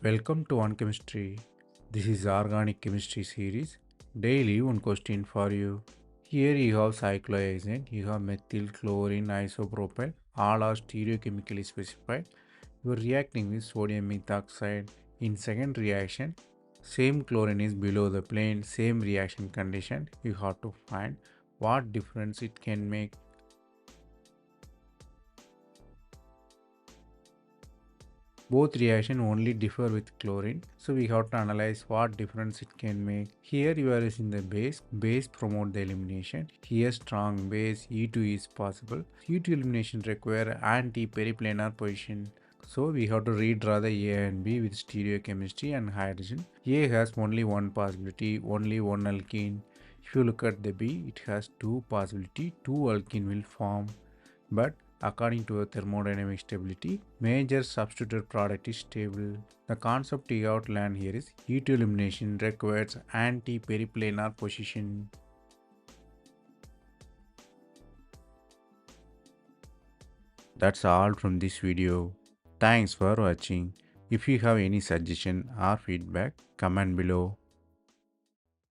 Welcome to On Chemistry. This is Organic Chemistry series. Daily one question for you. Here you have cyclohexane, you have methyl, chlorine, isopropyl, all are stereochemically specified. You are reacting with sodium methoxide. In second reaction, same chlorine is below the plane, same reaction condition. You have to find what difference it can make. Both reaction only differ with chlorine, so we have to analyze what difference it can make. Here you are using the base promote the elimination. Here strong base E2 is possible. E2 elimination require anti-periplanar position. So we have to redraw the A and B with stereochemistry and hydrogen. A has only one possibility, only one alkene. If you look at the B, it has two possibility, two alkene will form. But according to thermodynamic stability, major substituted product is stable. The concept we outlined here is E2 elimination requires anti-periplanar position. That's all from this video. Thanks for watching. If you have any suggestion or feedback, comment below.